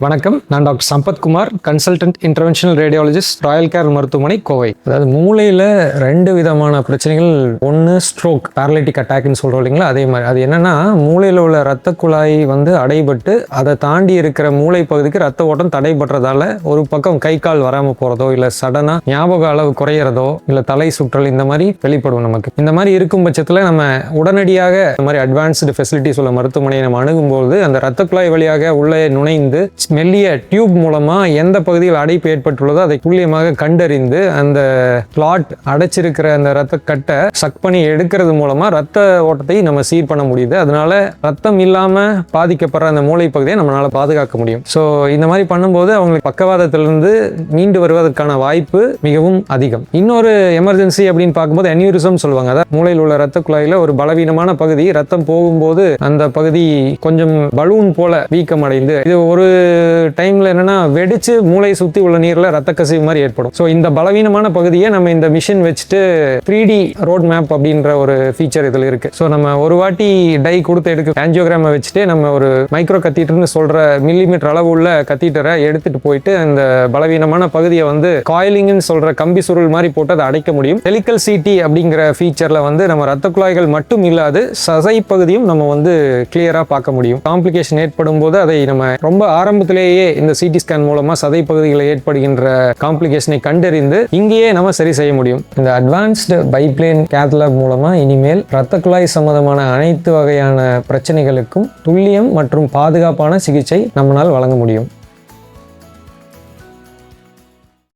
வணக்கம், நான் doctor Sampathkumar, consultant interventional radiologist, Royal care மருத்துவமனை, கோவை. அதாவது மூளையில் 2 விதமான பிரச்சனைகள். ஒன்று ஸ்ட்ரோக், பேரலைட்டிக் அட்டாக்னு சொல்கிறோம் இல்லைங்களா, அதே மாதிரி. அது என்னென்னா, மூளையில் உள்ள ரத்த குழாய் அடைபட்டு அதை தாண்டி இருக்கிற மூளை பகுதிக்கு ரத்த ஓட்டம் தடைபடுறதால ஒரு பக்கம் கை கால் வராமல் போகிறதோ, இல்லை சடனாக ஞாபக அளவு குறையிறதோ, இல்லை தலை சுற்றல், இந்த மாதிரி வெளிப்படும் நமக்கு. இந்த மாதிரி இருக்கும் பட்சத்தில் நம்ம உடனடியாக இந்த மாதிரி அட்வான்ஸ்டு ஃபெசிலிட்டிஸ் உள்ள மருத்துவமனையை நம்ம அணுகும்போது அந்த ரத்த குழாய் வழியாக உள்ளே நுழைந்து மெல்லிய டியூப் மூலமா எந்த பகுதியில் அடைப்பு ஏற்பட்டுள்ளதோ அதை துல்லியமாக கண்டறிந்து அந்த கிளாட் அடைச்சிருக்கிற அந்த ரத்த கட்டை சக் பண்ணி எடுக்கிறது மூலமா ரத்த ஓட்டத்தை நம்ம சீர் பண்ண முடியுது. அதனால ரத்தம் இல்லாம பாதிக்கப்படுற அந்த மூளை பகுதியை நம்மளால பாதுகாக்க முடியும். ஸோ இந்த மாதிரி பண்ணும்போது அவங்களுக்கு பக்கவாதத்திலிருந்து மீண்டு வருவதற்கான வாய்ப்பு மிகவும் அதிகம். இன்னொரு எமர்ஜென்சி அப்படின்னு பார்க்கும்போது அனியூரிசம் சொல்லுவாங்க. அதாவது மூளையில் உள்ள ரத்த குழாயில ஒரு பலவீனமான பகுதி, ரத்தம் போகும்போது அந்த பகுதி கொஞ்சம் பலூன் போல வீக்கம் அடைந்து, இது ஒரு டைம்ல என்னன்னா வெடிச்சு மூளை சுத்தி உள்ள நீர்ல ரத்த கசிவு மாதிரி ஏற்படும். ஸோ இந்த பலவீனமான பகுதியை நம்ம இந்த மிஷின் வச்சுட்டு 3D ரோட் மேப் அப்படின்ற ஒரு ஃபீச்சர் இதில் இருக்கு. ஸோ நம்ம ஒரு வாட்டி டை கொடுத்து எடுக்க ஆஞ்சியோகிராமை வச்சுட்டு நம்ம ஒரு மைக்ரோ கத்தீட்டர்னு சொல்ற மில்லிமீட்டர் அளவு உள்ள கத்தீட்டரை எடுத்துட்டு போயிட்டு அந்த பலவீனமான பகுதியை காயிலிங்னு சொல்ற கம்பி சுருள் மாதிரி போட்டு அதை அடைக்க முடியும். ஹெலிக்கல் சிடி அப்படிங்கிற ஃபீச்சர்ல நம்ம ரத்த குழாய்கள் மட்டும் இல்லாது சதை பகுதியும் நம்ம கிளியரா பார்க்க முடியும். காம்ப்ளிகேஷன் ஏற்படும் போது அதை நம்ம ரொம்ப ஆரம்பத்திலேயே இந்த சிடி ஸ்கேன் மூலமா சதை பகுதிகளில் ஏற்படுகின்ற காம்ப்ளிகேஷனை கண்டறிந்து இங்கேயே நம்ம சரி செய்ய முடியும். இந்த அட்வான்ஸ்டு பைப்ளேன் கேத் லேப் மூலமா இனிமேல் இரத்த குழாய் சம்பந்தமான அனைத்து வகையான பிரச்சனைகளுக்கும் துல்லியம் மற்றும் பாதுகாப்பான சிகிச்சை நம்மளால் வழங்க முடியும்.